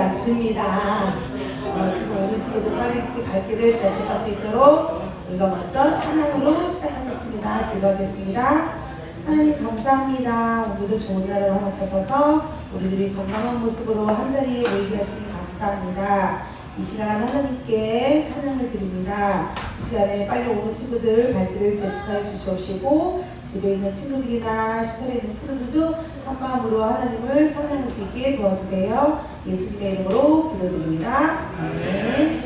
않습니다. 지금 오늘 친구들 빨리 갈 길을 잘 찾을 수 있도록 우리가 먼저 찬양으로 시작하겠습니다. 기도하겠습니다. 하나님 감사합니다. 오늘도 좋은 날을 허락하셔서 우리들이 건강한 모습으로 한자리에 모이게 하시니 감사합니다. 이 시간 하나님께 찬양을 드립니다. 이 시간에 빨리 오는 친구들 발길을 재촉하여 주시옵시고 집에 있는 친구들이나 시설에 있는 친구들도 한 마음으로 하나님을 찬양할 수 있게 도와주세요. 예수님의 이름으로 기도드립니다. 아멘.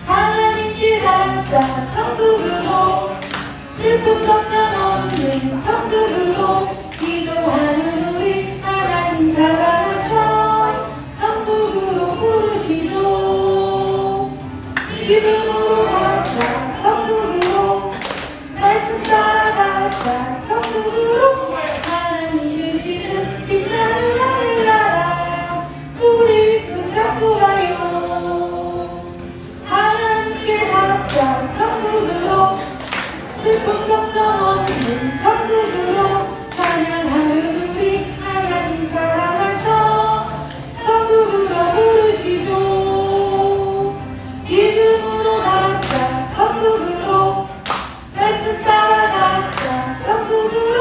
하나님께 감사 천국으로 슬픔 걱정 없는 천국으로 기도하는 우리 하나님 사랑하셔 천국으로 부르시죠. 믿음으로 가자 천국으로 말씀 따라가자 천국으로 하나님 계시는 빛나는 하늘나라 우리 손잡고 가요. 하나님께 가자 천국으로 슬픔 걱정 없는 천국으로 찬양하는 우리 하나님 사랑하셔 천국으로 부르시죠. 믿음으로 가자 천국으로 말씀 따라가자 천국으로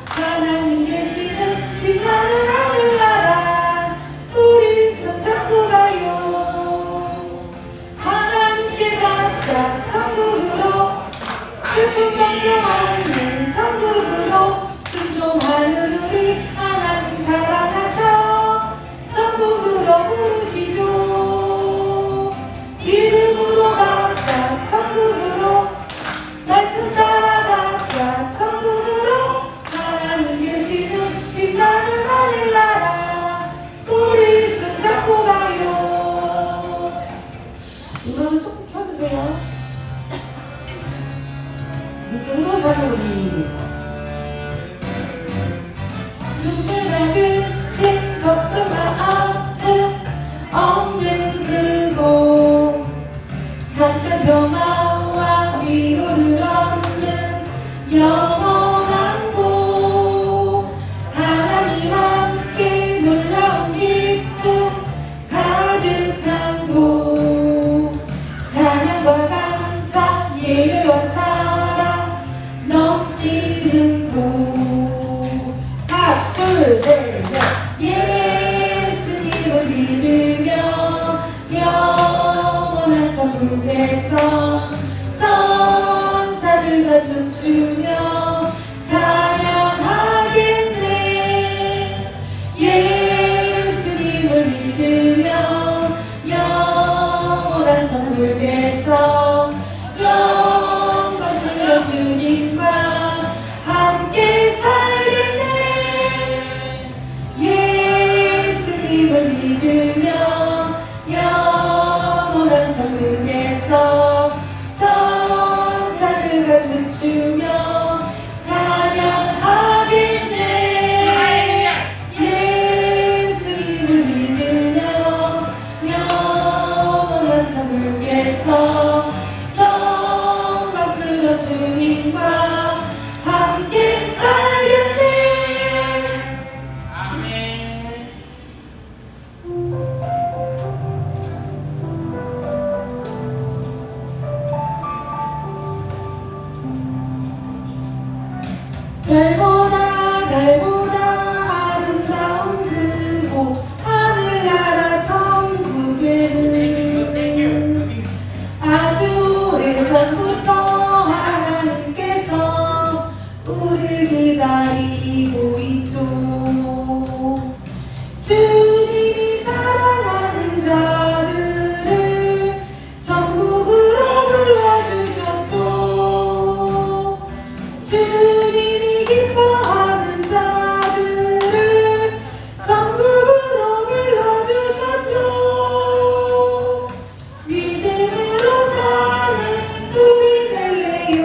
하나님 계시는 빛나는 하늘나라 우리 손잡고 가요. 하나님께 가자 천국으로 슬픔 걱정 없는 천국으로 순종하는 우리 하나님 사랑하셔 천국으로 부르시죠. 믿음으로 가자 천국으로 말씀 따라가자 천국으로 하나님 계시는 빛나는 하늘나라 우리 손잡고 가요. 음악을 조금 켜주세요. 믿음으로 사는 우리 눈물 닦으신 걱정과 아픔 없는 그곳 잠깐 평화와 위로를 얻는 영원한 곳 하나님 함께 놀라운 기쁨 가득한 곳 찬양과 감사 예배와 사랑 넘치는 곳 하나 둘 셋 넷 예수님을 믿으며 영원한 천국에서 선사들과 춤추며 찬양하겠네. 예수님을 믿으며 영원한 천국에서 영광스러운 주님과 함께 살겠네. 예수님을 믿으며 영원한 천국에서 선사들과 춤추며 찬양하겠네. 예수님을 믿으며 영원한 천국에서 정박스러운 주님과 함께 살겠네. 아멘. 별보다 아름다운 그곳 하늘나라 천국에는 아주 오래전부터 하나님께서 우리를 기다리고 있죠. 주님이 사랑하는 자들을 천국으로 불러주셨죠. 주님이 기뻐하는 자들을 천국으로 불러주셨죠. 믿음으로 사는 우리 될래요.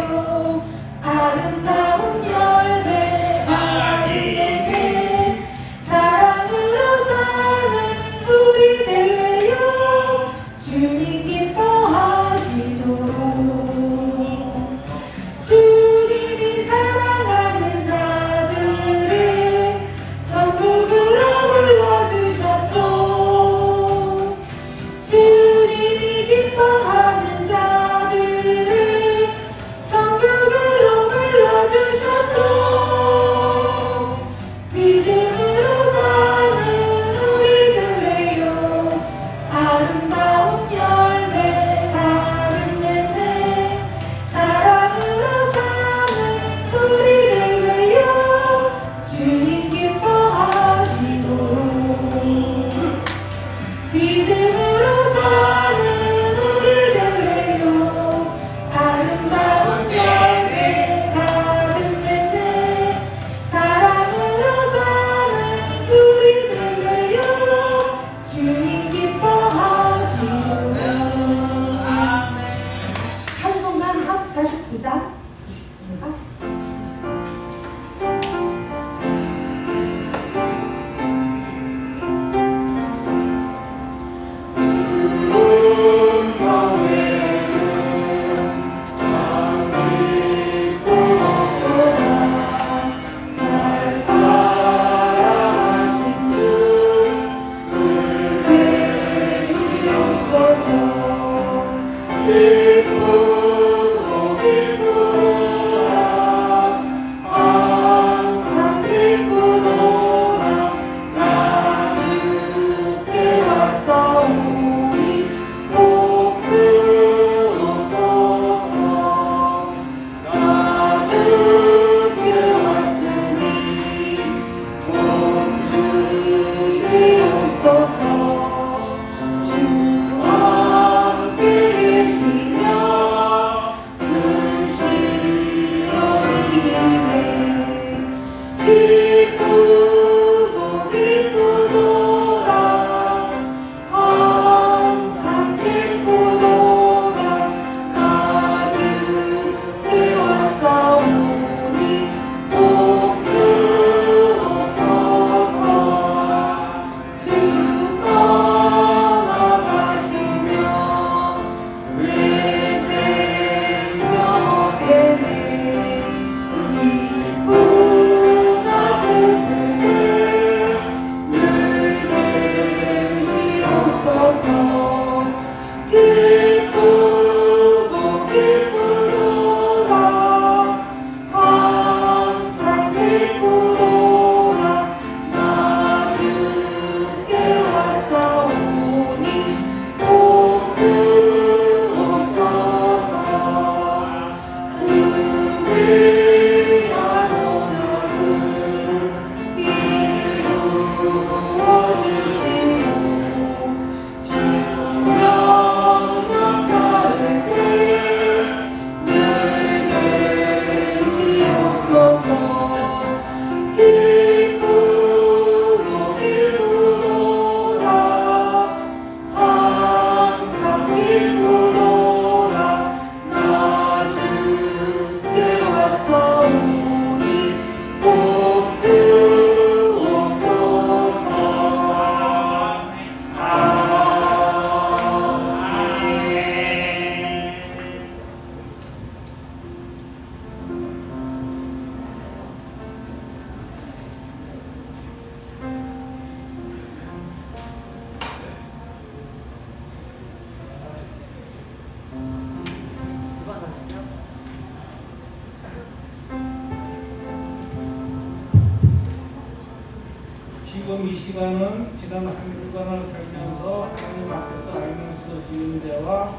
지금 이 시간은 지난 한 주간을 살면서 하나님 앞에서 알면서도 지은 죄와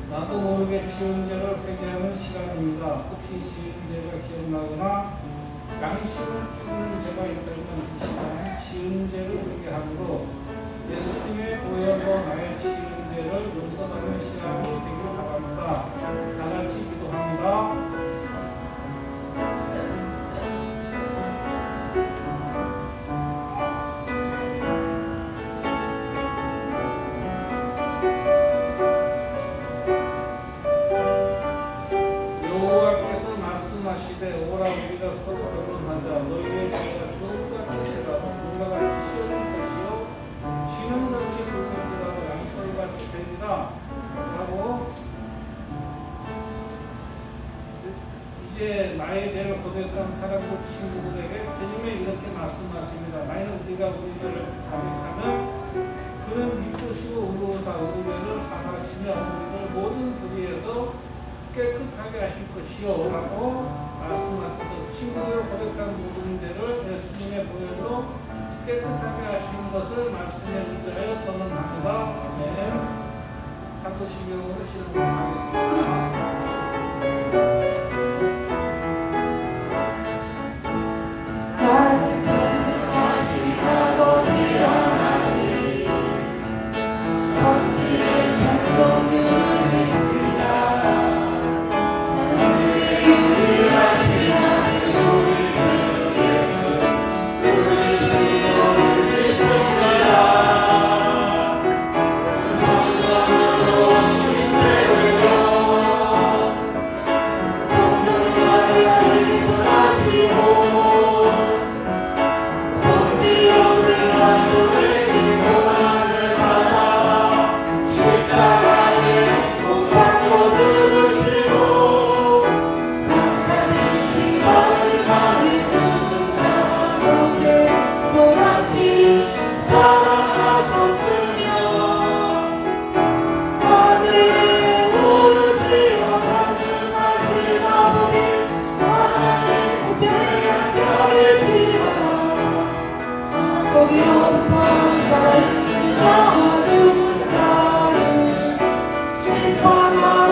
나도 모르게 지은 죄를 회개하는 시간입니다. 혹시 지은 죄가 기억나거나 양심을 쫓는 죄가 있다면 이 시간 지은 죄를 회개함으로 예수님의 보혈로 나의 지은 죄를 용서받는 시간이 되길 바랍니다. 다 같이 기도합니다. 여호와께서 말씀하시되 오라 우리가 서로 변론하자 너희의 죄가 주옥과 같을지라도 물과 같이 씌어질 것이요 쥐는같이 굵을지라도 양털같이 되리라 라고 이제 나의 죄를 고백한 사람들 친구들에게 주님이 이렇게 말씀하십니다. 만약 우리가 우리 죄를 자백하면 그는 미쁘시고 의로우사 우리 죄를 사하시며 우리를 모든 불의에서 깨끗하게 하실 것이요 라고 말씀하셔서 친구를 고백한 모든 죄를 예수님의 보혈로 깨끗하게 하시는 것을 말씀에 의지하여 선언합니다. 아멘. 사도신경으로 시작하겠습니다. 나를 통하신 아버지 하나님 천지의 창조주를 믿습니다. 나는 그의 유일하신 아들 우리 주 예수 그리스도를 믿습니다. 그 성령으로 인내되어 모든 나를 이기선하시고 거기로부터 살아있는 자와 죽은 자를 심판하러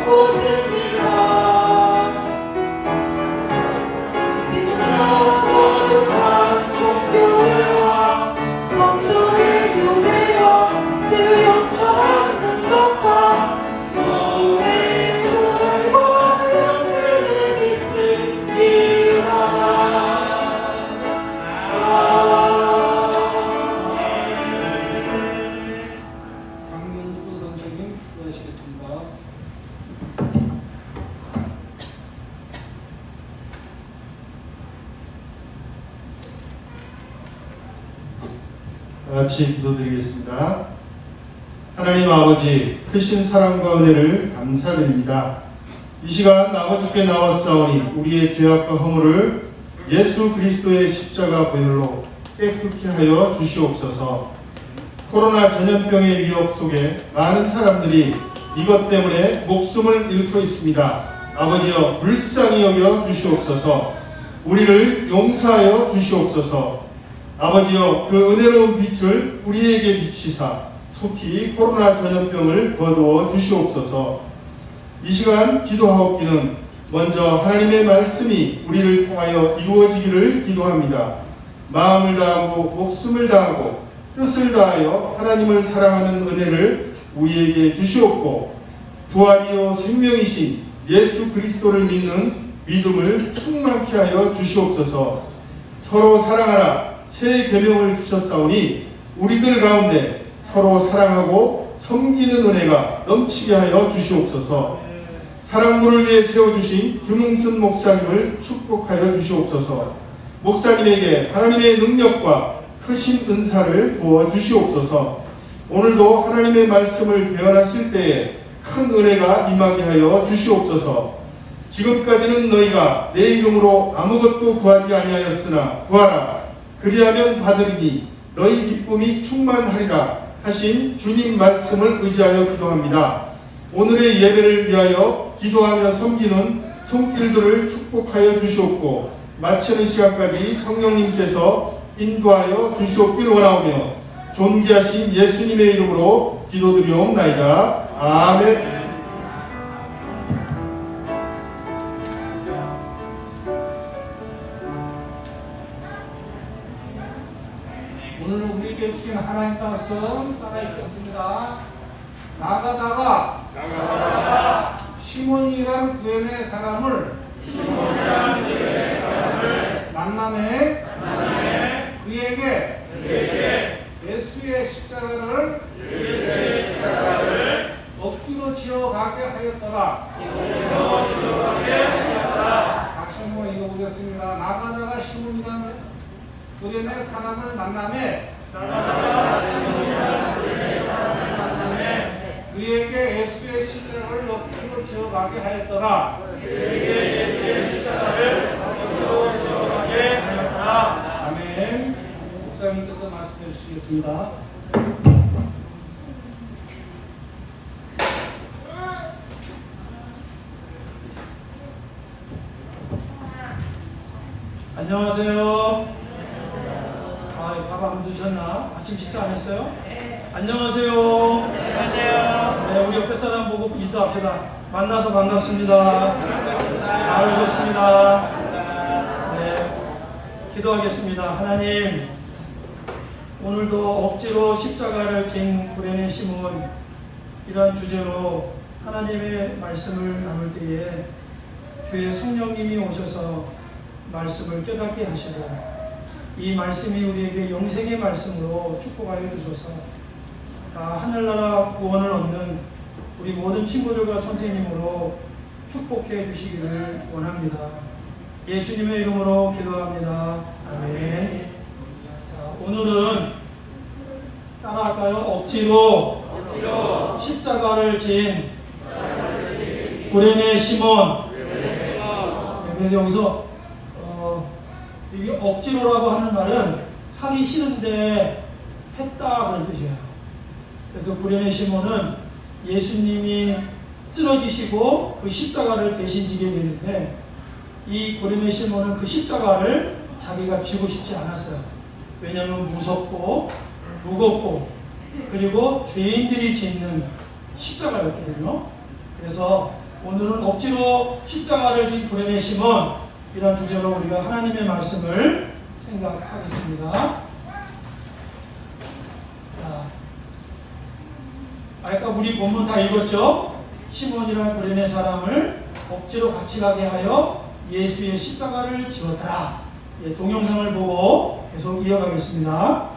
오십니다. 믿는 거룩한 공교회와 성도의 교제와 죄를 용서받는 것과 몸의 부활과 영생을 믿습니다. 강명수 선생님 기도하시겠습니다. 같이 기도드리겠습니다. 하나님 아버지 크신 사랑과 은혜를 감사드립니다. 이 시간 아버지께 나왔사오니 우리의 죄악과 허물을 예수 그리스도의 십자가 보혈로 깨끗게 하여 주시옵소서. 코로나 전염병의 위협 속에 많은 사람들이 이것 때문에 목숨을 잃고 있습니다. 아버지여 불쌍히 여겨 주시옵소서. 우리를 용서하여 주시옵소서. 아버지여 그 은혜로운 빛을 우리에게 비치사 속히 코로나 전염병을 거두어 주시옵소서. 이 시간 기도하옵기는 먼저 하나님의 말씀이 우리를 통하여 이루어지기를 기도합니다. 마음을 다하고 목숨을 다하고 뜻을 다하여 하나님을 사랑하는 은혜를 우리에게 주시옵고 부활이요 생명이신 예수 그리스도를 믿는 믿음을 충만케 하여 주시옵소서. 서로 사랑하라 새 계명을 주셨사오니 우리들 가운데 서로 사랑하고 섬기는 은혜가 넘치게 하여 주시옵소서. 사랑부를 위해 세워주신 김웅순 목사님을 축복하여 주시옵소서. 목사님에게 하나님의 능력과 크신 은사를 부어 주시옵소서. 오늘도 하나님의 말씀을 배언하실 때에 큰 은혜가 임하게 하여 주시옵소서. 지금까지는 너희가 내 이름으로 아무것도 구하지 아니하였으나 구하라 그리하면 받으리니 너희 기쁨이 충만하리라 하신 주님 말씀을 의지하여 기도합니다. 오늘의 예배를 위하여 기도하며 섬기는 손길들을 축복하여 주시옵고 마치는 시간까지 성령님께서 인도하여 주시옵길 원하오며 존귀하신 예수님의 이름으로 기도드리옵나이다. 아멘. 오늘 우리에게 주신 하나님 말씀 따라 읽겠습니다. 나가다가 시몬이란 구레네 사람을 만남에 그에게 예수의 십자가를 억지로 지어가게 하였더라. 다시 한번 읽어보겠습니다. 나가다가 시몬이란 구레네 사람을 만남에 그에게 예수의 십자가를 억지로 지어가게 하였더라. 아멘. 목사님께서 말씀해 주시겠습니다. 안녕하세요. 밥 안 드셨나? 아침 식사 안 했어요? 안녕하세요. 네, 우리 옆에 사람 보고 인사합시다. 만나서 반갑습니다. 잘 오셨습니다. 네, 기도하겠습니다. 하나님, 오늘도 억지로 십자가를 진 구레네 시몬 이런 주제로 하나님의 말씀을 나눌 때에 주의 성령님이 오셔서 말씀을 깨닫게 하시고 이 말씀이 우리에게 영생의 말씀으로 축복하여 주셔서 다 하늘나라 구원을 얻는 우리 모든 친구들과 선생님으로 축복해 주시기를 원합니다. 예수님의 이름으로 기도합니다. 아멘. 자, 오늘은 따라할까요? 억지로 십자가를 진 구레네 시몬. 그래서 여기서 이 억지로라고 하는 말은 하기 싫은데 했다 그런 뜻이에요. 그래서 구레네 시몬은 예수님이 쓰러지시고 그 십자가를 대신 지게 되는데 이 구레네 시몬은 그 십자가를 자기가 쥐고 싶지 않았어요. 왜냐하면 무섭고 무겁고 그리고 죄인들이 짓는 십자가였거든요. 그래서 오늘은 억지로 십자가를 진 구레네 시몬 이런 주제로 우리가 하나님의 말씀을 생각하겠습니다. 자, 아까 우리 본문 다 읽었죠? 시몬이라는 구레네 사람을 억지로 같이 가게 하여 예수의 십자가를 지었더라. 예, 동영상을 보고 계속 이어가겠습니다.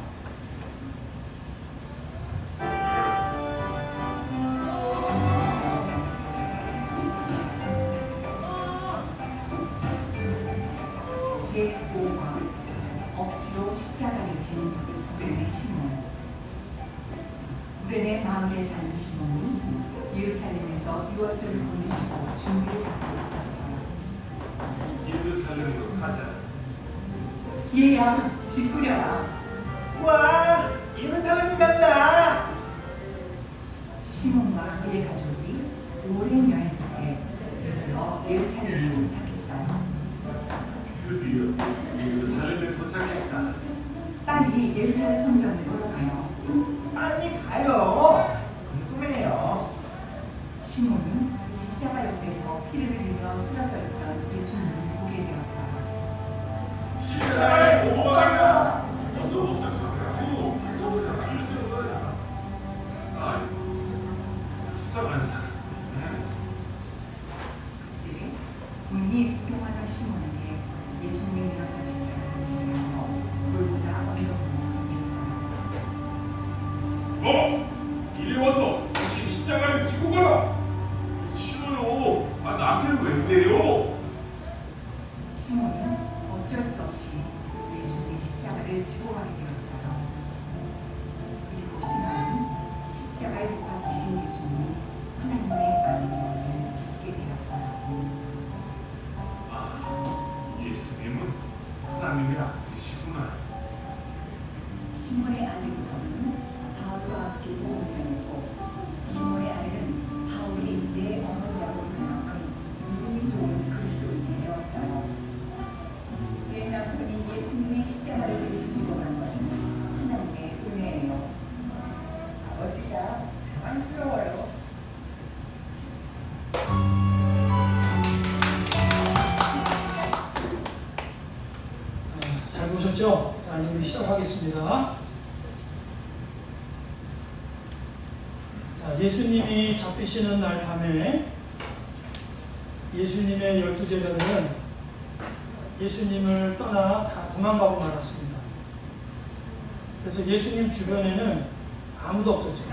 제5화 억지로 십자가를 진 구레네 시몬. 구레네 마을에 사는 시몬이 예루살렘에서 유월절을 보내려고 준비를 하고 있었어요. 예루살렘으로 가자. 얘야, 집 꾸려라. 와, 예루살렘이 간다. 시몬과 그의 가족이 오랜 여행 후에 드디어 예루살렘에 도착했어요. 드디어 예루살렘에 도착했다. 빨리 예루살렘 성전을 보러 가요. 빨리 가요. 궁금해요. 시몬은 십자가 옆에서 피를 흘리며 쓰러져 있던 예수님을 보게 되었어요. 십자가에 보고 가라. 어서 시작하고 저보다 달려드는 거야. 아이고, 불쌍한 사람. 그때 군인이 구경하던 시몬에게 예수님이 일어난 십자가를 지내어 돌보다 언덕으로 가게 이리 와서 다시 십자가를 지고 가라. 시몬아, 나한테 왜 때려? 시몬은 어쩔 수 없이 예수님의 십자가를 지고 가게 되었어요. 그리고 시몬은 십자가에 못 박히신 예수님이 하나님의 아들인 것을 믿게 되었어요. 예수님은 하나님의 아들이시구나. 시몬의 아들부터는 바울과 함께 복음을 전했고 시몬의 아들은 바울이 내 어머니라고 부를 만큼 믿음이 좋은 그리스도인이 되었어요. 내 남편이 예수님의 십자가를 대신 지고 잘 보셨죠? 자, 이제 우리 시작하겠습니다. 자, 예수님이 잡히시는 날 밤에 예수님의 12제자들은 예수님을 떠나 다 도망가고 말았습니다. 그래서 예수님 주변에는 아무도 없었죠.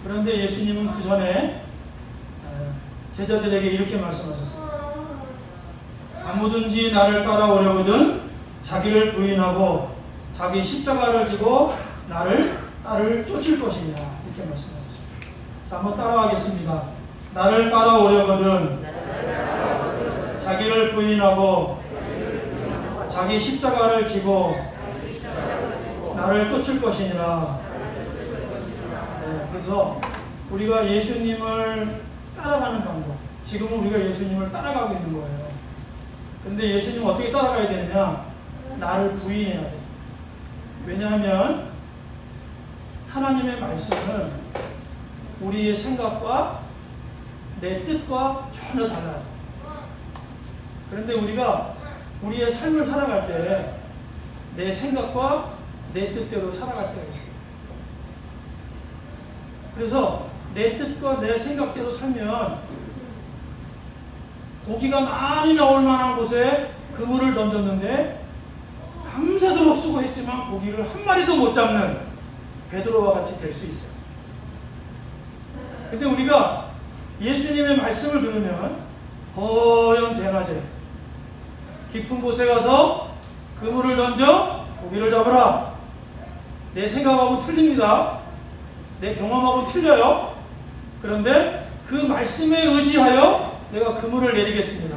그런데 예수님은 그 전에 제자들에게 이렇게 말씀하셨어요. 아무든지 나를 따라오려거든 자기를 부인하고 자기 십자가를 지고 나를 쫓을 것이냐, 이렇게 말씀하셨어요. 자, 한번 따라하겠습니다. 나를 따라오려거든 자기를 부인하고 자기 십자가를 지고 나를 쫓을 것이니라. 네, 그래서 우리가 예수님을 따라가는 방법, 지금은 우리가 예수님을 따라가고 있는 거예요. 근데 예수님은 어떻게 따라가야 되느냐? 나를 부인해야 돼. 왜냐하면 하나님의 말씀은 우리의 생각과 내 뜻과 전혀 달라요. 그런데 우리가 우리의 삶을 살아갈 때 내 생각과 내 뜻대로 살아갈 때가 있어요. 그래서 내 뜻과 내 생각대로 살면 고기가 많이 나올 만한 곳에 그물을 던졌는데 밤새도록 수고했지만 고기를 한 마리도 못 잡는 베드로와 같이 될 수 있어요. 근데 우리가 예수님의 말씀을 들으면 허연 대낮에 깊은 곳에 가서 그물을 던져 고기를 잡으라. 내 생각하고 틀립니다. 내 경험하고 틀려요. 그런데 그 말씀에 의지하여 내가 그물을 내리겠습니다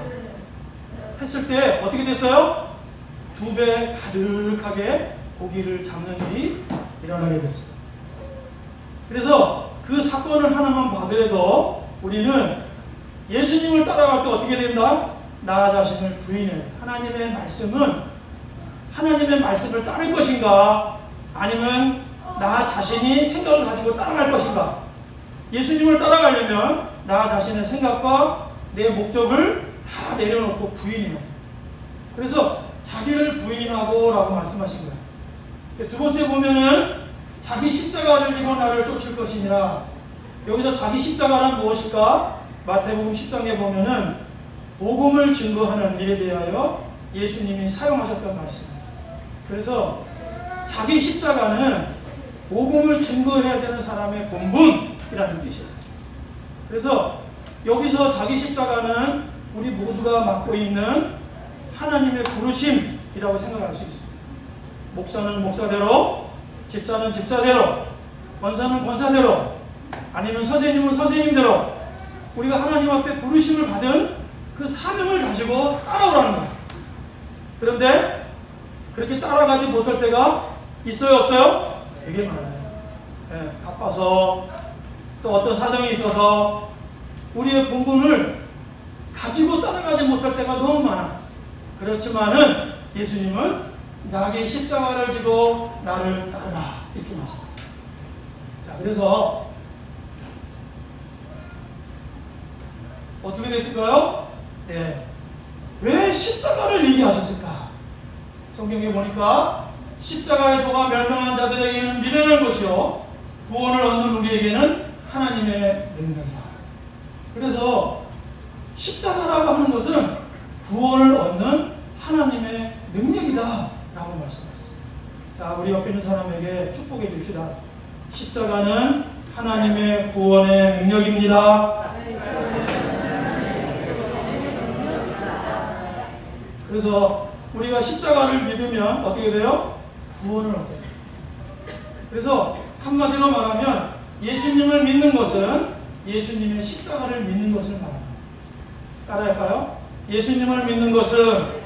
했을 때 어떻게 됐어요? 2배 가득하게 고기를 잡는 일이 일어나게 됐어요. 그래서 그 사건을 하나만 봐더라도 우리는 예수님을 따라갈 때 어떻게 된다? 나 자신을 부인해. 하나님의 말씀은 하나님의 말씀을 따를 것인가? 아니면 나 자신이 생각을 가지고 따라갈 것인가? 예수님을 따라가려면 나 자신의 생각과 내 목적을 다 내려놓고 부인해야 돼. 그래서 자기를 부인하고 라고 말씀하신 거예요. 두 번째 보면은 자기 십자가를 지고 나를 쫓을 것이니라. 여기서 자기 십자가란 무엇일까? 마태복음 10장에 보면은 복음을 증거하는 일에 대하여 예수님이 사용하셨던 말씀입니다. 그래서 자기 십자가는 복음을 증거해야 되는 사람의 본분이라는 뜻이에요. 그래서 여기서 자기 십자가는 우리 모두가 맡고 있는 하나님의 부르심이라고 생각할 수 있습니다. 목사는 목사대로, 집사는 집사대로, 권사는 권사대로, 아니면 선생님은 선생님대로 우리가 하나님 앞에 부르심을 받은 그 사명을 가지고 따라오라는 거예요. 그런데 그렇게 따라가지 못할 때가 있어요, 없어요? 되게 많아요. 네, 바빠서 또 어떤 사정이 있어서 우리의 본분을 가지고 따라가지 못할 때가 너무 많아. 그렇지만은 예수님은 나에게 십자가를 지고 나를 따르라, 이렇게 말씀합니다. 자, 그래서 어떻게 됐을까요? 네. 왜 십자가를 얘기하셨을까? 성경에 보니까 십자가의 도가 멸망한 자들에게는 미련한 것이요 구원을 얻는 우리에게는 하나님의 능력이다. 그래서 십자가라고 하는 것은 구원을 얻는 하나님의 능력이다 라고 말씀하셨습니다. 자, 우리 옆에 있는 사람에게 축복해 줍시다. 십자가는 하나님의 구원의 능력입니다. 그래서 우리가 십자가를 믿으면 어떻게 돼요? 구원을 얻어요. 그래서 한마디로 말하면 예수님을 믿는 것은 예수님의 십자가를 믿는 것을 말합니다. 따라할까요? 예수님을 믿는 것은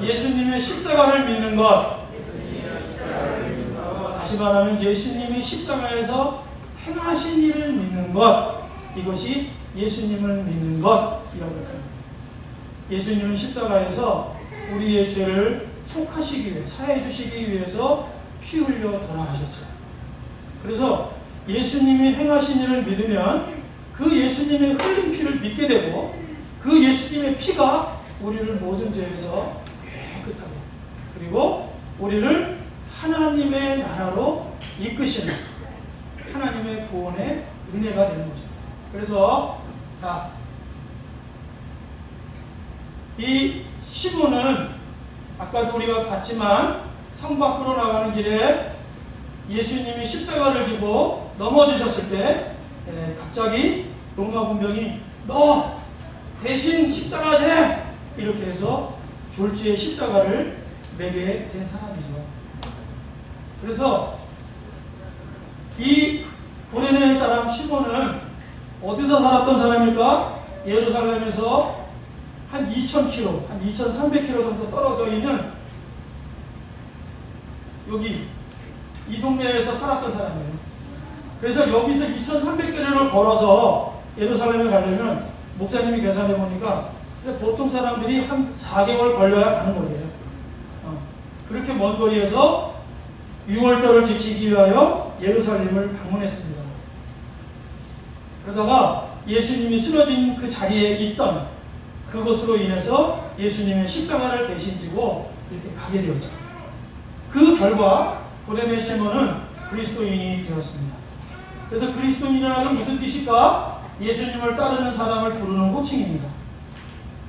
예수님의 십자가를 믿는 것. 다시 말하면 예수님이 십자가에서 행하신 일을 믿는 것. 이것이 예수님을 믿는 것이라고 합니다. 예수님은 십자가에서 우리의 죄를 속하시기 위해, 사해 주시기 위해서 피 흘려 돌아가셨죠. 그래서 예수님이 행하신 일을 믿으면 그 예수님의 흘린 피를 믿게 되고 그 예수님 예수님의 피가 우리를 모든 죄에서 깨끗하게, 그리고 우리를 하나님의 나라로 이끄시는 하나님의 구원의 은혜가 되는 것입니다. 그래서 이 시몬은 아까도 우리가 봤지만 성 밖으로 나가는 길에 예수님이 십자가를 지고 넘어지셨을 때 갑자기 로마 군병이 너 대신 십자가 돼! 이렇게 해서 졸지에 십자가를 매게 된 사람이죠. 그래서 이 구레네 사람 시몬은 어디서 살았던 사람일까? 예루살렘에서 한 2,000km, 한 2,300km 정도 떨어져 있는 여기 이 동네에서 살았던 사람이에요. 그래서 여기서 2,300km를 걸어서 예루살렘에 가려면 목사님이 계산해 보니까 보통 사람들이 한 4개월 걸려야 가는 거예요. 그렇게 먼 거리에서 6월절을 지키기 위하여 예루살렘을 방문했습니다. 그러다가 예수님이 쓰러진 그 자리에 있던 그것으로 인해서 예수님의 십자가를 대신 지고 이렇게 가게 되었죠. 그 결과 구레네 시몬은 그리스도인이 되었습니다. 그래서 그리스도인이라는 무슨 뜻일까? 예수님을 따르는 사람을 부르는 호칭입니다.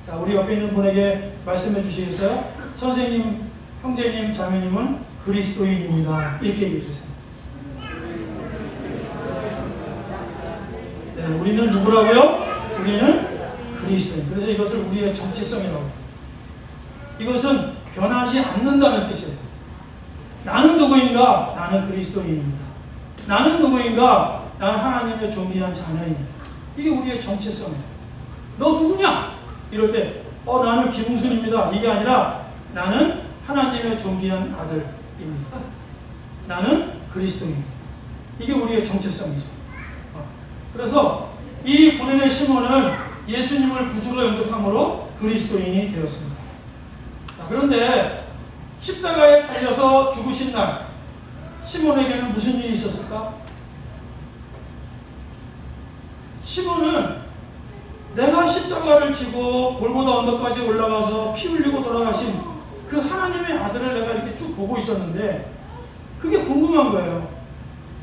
자, 우리 옆에 있는 분에게 말씀해 주시겠어요? 선생님, 형제님, 자매님은 그리스도인입니다. 이렇게 얘기해 주세요. 네, 우리는 누구라고요? 우리는 그리스도인. 그래서 이것을 우리의 정체성이라고 합니다. 이것은 변하지 않는다는 뜻이에요. 나는 누구인가? 나는 그리스도인입니다. 나는 누구인가? 나는 하나님의 존귀한 자녀입니다. 이게 우리의 정체성이에요. 너 누구냐? 이럴 때 나는 김웅순입니다. 이게 아니라 나는 하나님의 존귀한 아들입니다. 나는 그리스도입니다. 이게 우리의 정체성이죠. 그래서 이 구레네 시몬은 예수님을 구주로 영접함으로 그리스도인이 되었습니다. 그런데 십자가에 달려서 죽으신 날 시몬에게는 무슨 일이 있었을까? 시몬은 내가 십자가를 지고 골고다 언덕까지 올라가서 피 흘리고 돌아가신 그 하나님의 아들을 내가 이렇게 쭉 보고 있었는데 그게 궁금한 거예요.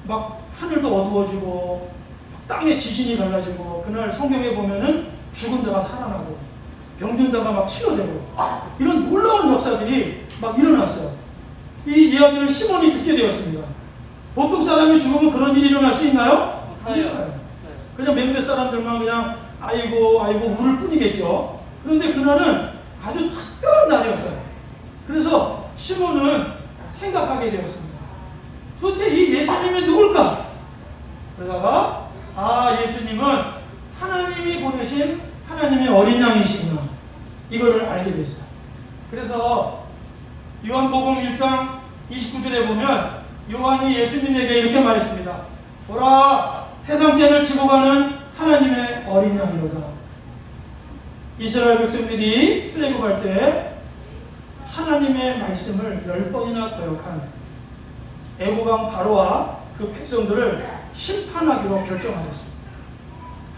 막 하늘도 어두워지고 땅에 지진이 갈라지고 그날 성경에 보면은 죽은 자가 살아나고 병든 자가 막 치료되고 이런 놀라운 역사들이 막 일어났어요. 이 이야기를 시몬이 듣게 되었습니다. 보통 사람이 죽으면 그런 일이 일어날 수 있나요? 없어요. 그냥 몇몇 사람들만 그냥 아이고 울을 뿐이겠죠. 그런데 그날은 아주 특별한 날이었어요. 그래서 시몬은 생각하게 되었습니다. 도대체 이 예수님이 누굴까? 그러다가 예수님은 하나님이 보내신 하나님의 어린 양이시구나. 이거를 알게 됐어요. 그래서 요한복음 1장 29절에 보면 요한이 예수님에게 이렇게 말했습니다. 보라, 세상 죄를 지고 가는 하나님의 어린 양이로다. 이스라엘 백성들이 출애굽할 때 하나님의 말씀을 10번이나 거역한 애국왕 바로와 그 백성들을 심판하기로 결정하셨습니다.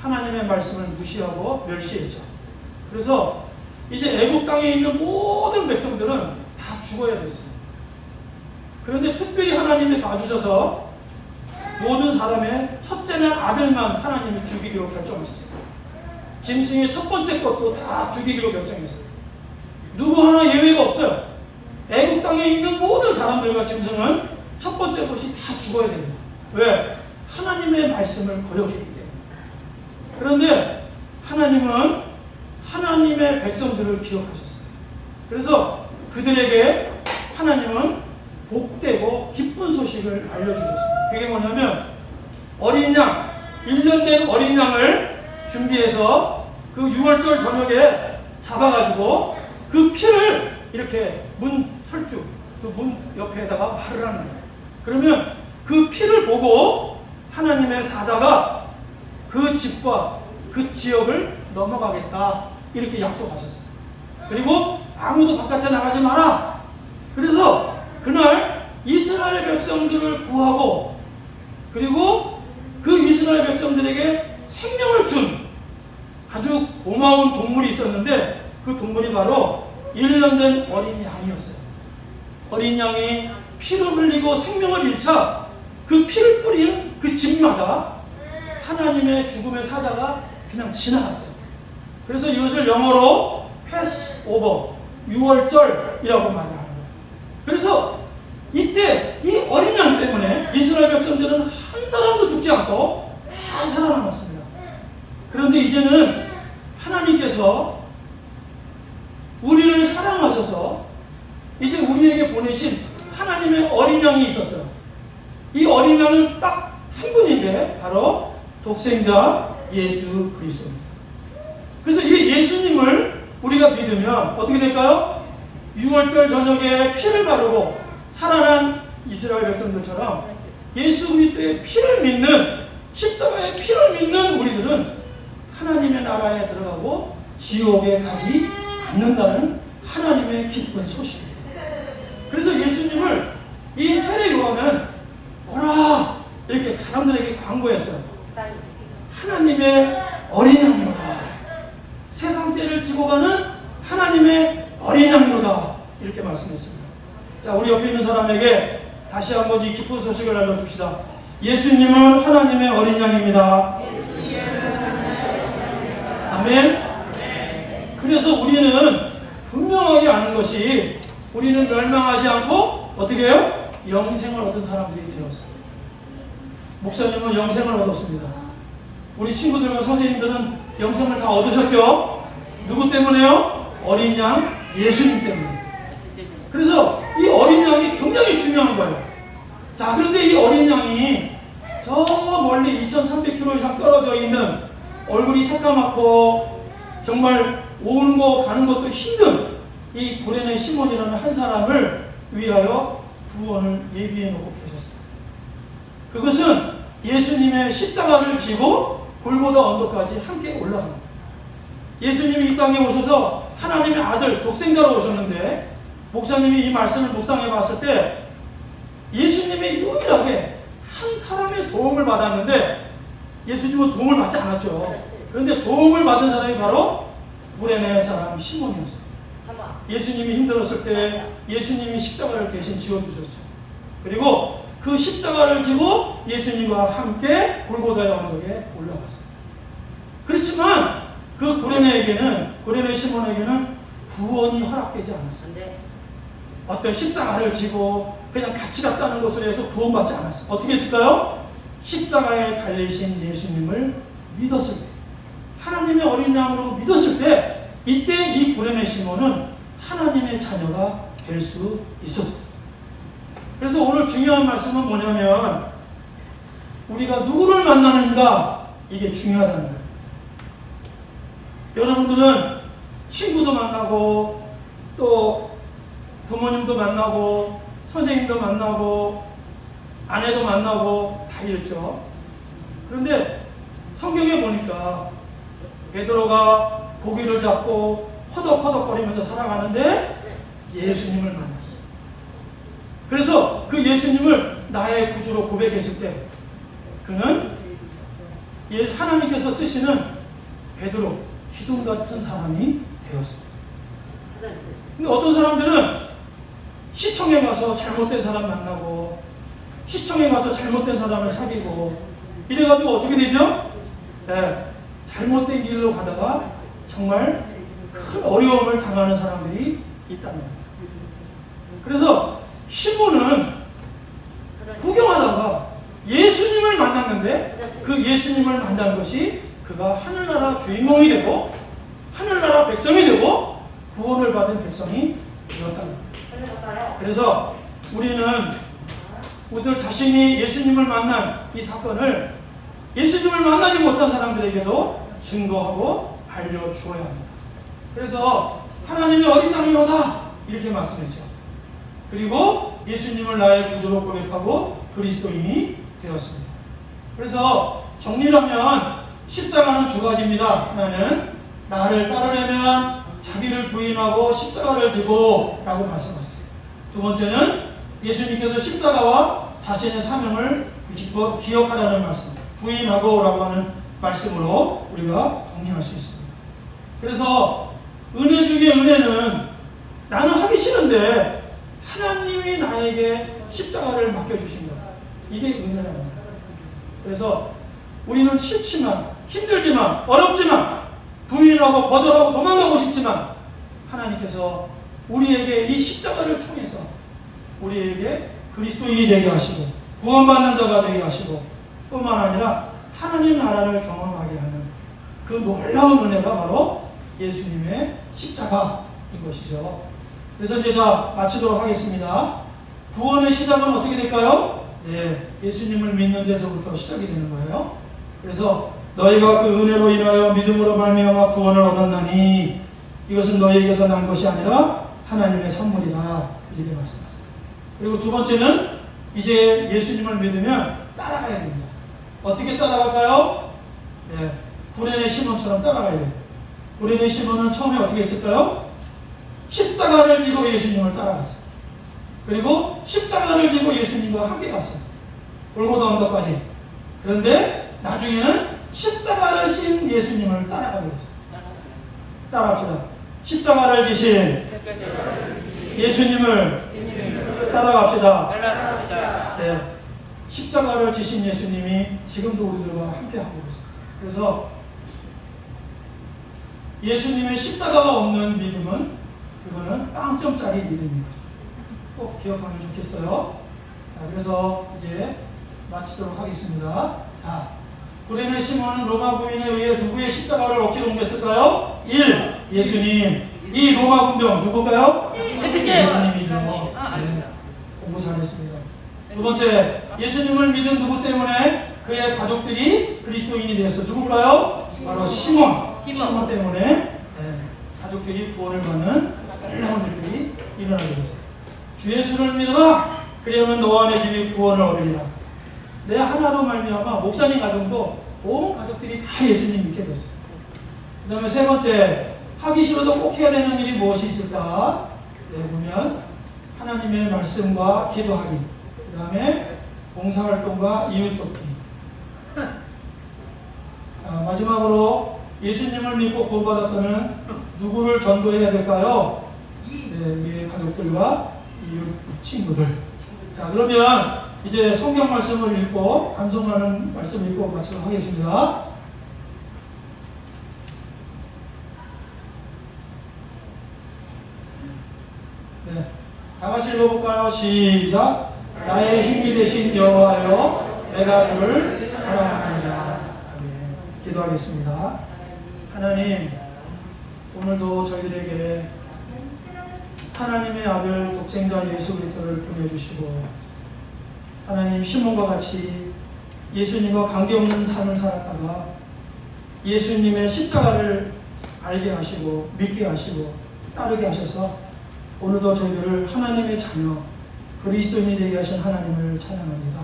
하나님의 말씀을 무시하고 멸시했죠. 그래서 이제 애국 땅에 있는 모든 백성들은 다 죽어야 됐습니다. 그런데 특별히 하나님이 봐주셔서 모든 사람의 첫째 날 아들만 하나님이 죽이기로 결정하셨어요. 짐승의 첫 번째 것도 다 죽이기로 결정했어요. 누구 하나 예외가 없어요. 애국 땅에 있는 모든 사람들과 짐승은 첫 번째 것이 다 죽어야 됩니다. 왜? 하나님의 말씀을 거역했기 때문에. 그런데 하나님은 하나님의 백성들을 기억하셨어요. 그래서 그들에게 하나님은 복되고 기쁜 소식을 알려주셨습니다. 그게 뭐냐면 어린 양, 1년 된 어린 양을 준비해서 그 6월절 저녁에 잡아가지고 그 피를 이렇게 문 설주, 그 문 옆에다가 발을 하는 거예요. 그러면 그 피를 보고 하나님의 사자가 그 집과 그 지역을 넘어가겠다 이렇게 약속하셨어요. 그리고 아무도 바깥에 나가지 마라. 그래서 그날 이스라엘 백성들을 구하고 그리고 그 이스라엘 백성들에게 생명을 준 아주 고마운 동물이 있었는데 그 동물이 바로 1년 된 어린 양이었어요. 어린 양이 피를 흘리고 생명을 잃자 그 피를 뿌리는 그 집마다 하나님의 죽음의 사자가 그냥 지나갔어요. 그래서 이것을 영어로 패스오버, 유월절이라고 말하는 거예요. 그래서 이때 이 어린 양 때문에 이스라엘 백성들은 한 사람도 죽지 않고 다 살아남았습니다. 그런데 이제는 하나님께서 우리를 사랑하셔서 이제 우리에게 보내신 하나님의 어린 양이 있었어요. 이 어린 양은 딱 한 분인데 바로 독생자 예수 그리스도입니다. 그래서 이 예수님을 우리가 믿으면 어떻게 될까요? 6월절 저녁에 피를 바르고 살아난 이스라엘 백성들처럼 예수 그리스도의 피를 믿는, 십자가의 피를 믿는 우리들은 하나님의 나라에 들어가고 지옥에 가지 않는다는 하나님의 기쁜 소식입니다. 그래서 예수님을 이 세례 요한은 오라 이렇게 사람들에게 광고했어요. 하나님의 어린 양이로다. 세상 죄를 지고 가는 하나님의 어린 양이로다. 이렇게 말씀했습니다. 자, 우리 옆에 있는 사람에게 다시 한번 이 기쁜 소식을 알려줍시다. 예수님은 하나님의 어린 양입니다. 아멘. 그래서 우리는 분명하게 아는 것이 우리는 멸망하지 않고 어떻게 해요? 영생을 얻은 사람들이 되었어요. 목사님은 영생을 얻었습니다. 우리 친구들과 선생님들은 영생을 다 얻으셨죠? 누구 때문에요? 어린 양 예수님 때문에. 그래서 이 어린 양이 굉장히 중요한 거예요. 자, 그런데 이 어린 양이 저 멀리 2300km 이상 떨어져 있는 얼굴이 새까맣고 정말 오는 거 가는 것도 힘든 이 구레네 시몬이라는 한 사람을 위하여 구원을 예비해 놓고 계셨어요. 그것은 예수님의 십자가를 지고 골고다 언덕까지 함께 올라갑니다. 예수님이 이 땅에 오셔서 하나님의 아들 독생자로 오셨는데 목사님이 이 말씀을 묵상해 봤을 때 예수님이 유일하게 한 사람의 도움을 받았는데 예수님은 도움을 받지 않았죠. 그런데 도움을 받은 사람이 바로 구레네 사람 시몬이었어요. 예수님이 힘들었을 때 예수님이 십자가를 대신 지어주셨죠. 그리고 그 십자가를 지고 예수님과 함께 골고다의 언덕에 올라갔어요. 그렇지만 그 구레네 시몬에게는 구원이 허락되지 않았어요. 어떤 십자가를 지고 그냥 같이 갔다는 것으로 해서 구원받지 않았어요. 어떻게 했을까요? 십자가에 달리신 예수님을 믿었을 때, 하나님의 어린 양으로 믿었을 때, 이때 이 구레네 시몬은 하나님의 자녀가 될 수 있었어요. 그래서 오늘 중요한 말씀은 뭐냐면 우리가 누구를 만나는가, 이게 중요하다는 거예요. 여러분들은 친구도 만나고 또 부모님도 만나고 선생님도 만나고 아내도 만나고 다 이랬죠. 그런데 성경에 보니까 베드로가 고기를 잡고 허덕허덕거리면서 살아가는데 예수님을 만났어요. 그래서 그 예수님을 나의 구주로 고백했을 때 그는 하나님께서 쓰시는 베드로, 기둥 같은 사람이 되었습니다. 근데 어떤 사람들은 시청에 가서 잘못된 사람 만나고 시청에 가서 잘못된 사람을 사귀고 이래가지고 어떻게 되죠? 네, 잘못된 길로 가다가 정말 큰 어려움을 당하는 사람들이 있다는 거예요. 그래서 시몬은 구경하다가 예수님을 만났는데 그 예수님을 만난 것이 그가 하늘나라 주인공이 되고 하늘나라 백성이 되고 구원을 받은 백성이 되었다는 거예요. 그래서 우리는 우리들 자신이 예수님을 만난 이 사건을 예수님을 만나지 못한 사람들에게도 증거하고 알려주어야 합니다. 그래서 하나님의 어린 양이로다 이렇게 말씀했죠. 그리고 예수님을 나의 구주로 고백하고 그리스도인이 되었습니다. 그래서 정리하면 십자가는 두 가지입니다. 하나는 나를 따르려면 자기를 부인하고 십자가를 지고 라고 말씀하셨어요. 두 번째는 예수님께서 십자가와 자신의 사명을 기억하라는 말씀, 부인하고 라고 하는 말씀으로 우리가 정리할 수 있습니다. 그래서 은혜 중에 은혜는 나는 하기 싫은데 하나님이 나에게 십자가를 맡겨주신 것. 이게 은혜라는 거예요. 그래서 우리는 싫지만, 힘들지만, 어렵지만, 부인하고 거절하고 도망가고 싶지만 하나님께서 우리에게 이 십자가를 통해서 우리에게 그리스도인이 되게 하시고 구원받는 자가 되게 하시고 뿐만 아니라 하나님 나라를 경험하게 하는 그 놀라운 은혜가 바로 예수님의 십자가인 것이죠. 그래서 이제 마치도록 하겠습니다. 구원의 시작은 어떻게 될까요? 네, 예수님을 믿는 데서부터 시작이 되는 거예요. 그래서 너희가 그 은혜로 인하여 믿음으로 말미암아 구원을 얻었나니 이것은 너희에게서 난 것이 아니라 하나님의 선물이다. 이렇게 말씀합니다. 그리고 두 번째는 이제 예수님을 믿으면 따라가야 됩니다. 어떻게 따라갈까요? 네, 구레네 시몬처럼 따라가야 돼요. 구레네 시몬은 처음에 어떻게 했을까요? 십자가를 지고 예수님을 따라갔어요. 그리고 십자가를 지고 예수님과 함께 갔어요. 골고다 언덕까지. 그런데 나중에는 십자가를 진 예수님을 따라가게 됐어요. 따라합시다. 십자가를 지신 예수님을 따라갑시다. 네, 십자가를 지신 예수님이 지금도 우리들과 함께 하고 계세요. 그래서 예수님의 십자가가 없는 믿음은 그거는 빵점짜리 믿음입니다. 꼭 기억하면 좋겠어요. 자, 그래서 이제 마치도록 하겠습니다. 자, 구레네 시몬은 로마 부인에 의해 누구의 십자가를 억지로 옮겼을까요? 1. 예수님. 2. 로마 군병 누굴까요? 예수님이죠. 네, 공부 잘했습니다. 두 번째, 예수님을 믿은 누구 때문에 그의 가족들이 그리스도인이 되었어. 누굴까요? 바로 시몬 때문에 네, 가족들이 구원을 받는 놀라운 일들이 일어나게 됐어요. 주 예수를 믿어라. 그리하면 너와 내 집이 구원을 얻으리라. 내 하나로 말미암아 목사님 가정도 온 가족들이 다 예수님 믿게 됐어요. 그 다음에 세 번째, 하기 싫어도 꼭 해야 되는 일이 무엇이 있을까? 네, 보면 하나님의 말씀과 기도하기, 그 다음에 봉사활동과 이웃돕기. 마지막으로 예수님을 믿고 구원받았다면 누구를 전도해야 될까요? 네, 우리의 가족들과 이웃 친구들. 자, 그러면 이제 성경 말씀을 읽고 암송하는 말씀을 읽고 마치도록 하겠습니다. 네, 다 같이 읽어볼까요? 시작. 나의 힘이 되신 여호와여, 내가 주를 사랑하노라. 아멘. 기도하겠습니다. 하나님, 오늘도 저희들에게 하나님의 아들 독생자 예수 그리스도를 보내주시고 하나님 시몬과 같이 예수님과 관계없는 삶을 살았다가 예수님의 십자가를 알게 하시고 믿게 하시고 따르게 하셔서 오늘도 저희들을 하나님의 자녀 그리스도인이 되게 하신 하나님을 찬양합니다.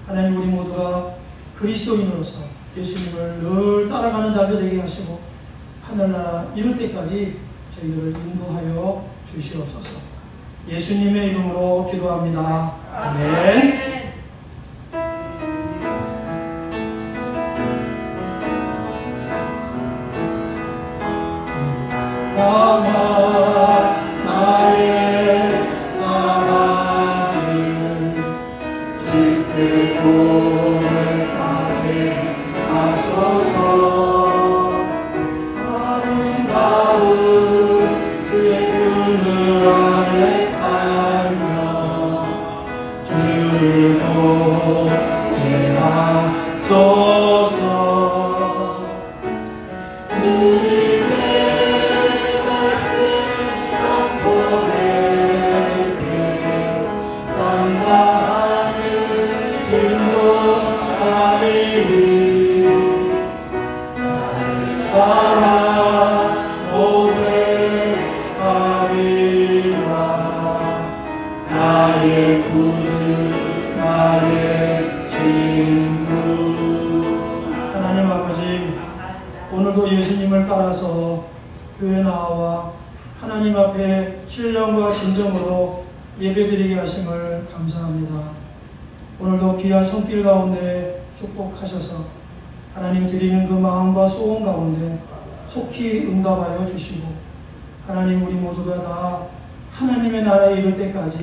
하나님, 우리 모두가 그리스도인으로서 예수님을 늘 따라가는 자들 되게 하시고 하늘나라 이룰 때까지 저희들을 인도하여 주시옵소서. 예수님의 이름으로 기도합니다. 아멘. 나의 사랑을 지키고 가게 하소서. 아름다운 주의 눈을 아래 살며 주를 보게 하소서. 주님의 말씀 선포되게 땅과 하늘 진동하리니 나의 사랑 고백하리라. 나의 구주 나의 친구. 하나님 아버지, 오늘도 예수님을 따라서 교회 나와 하나님 앞에 신령과 진정으로 예배드리게 하심을 감사합니다. 오늘도 귀한 손길 가운데 축복하셔서 하나님 드리는 그 마음과 소원 가운데 속히 응답하여 주시고 하나님 우리 모두가 다 하나님의 나라에 이를 때까지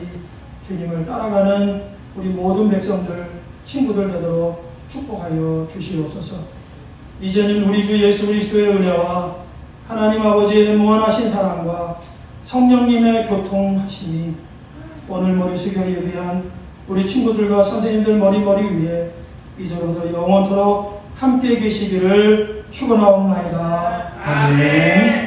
주님을 따라가는 우리 모든 백성들, 친구들 되도록 축복하여 주시옵소서. 이제는 우리 주 예수 그리스도의 은혜와 하나님 아버지의 무한하신 사랑과 성령님의 교통하심이 오늘 머리 숙여 예배한 우리 친구들과 선생님들 머리 위에 이제로부터 영원토록 함께 계시기를 축원하옵나이다. 아멘.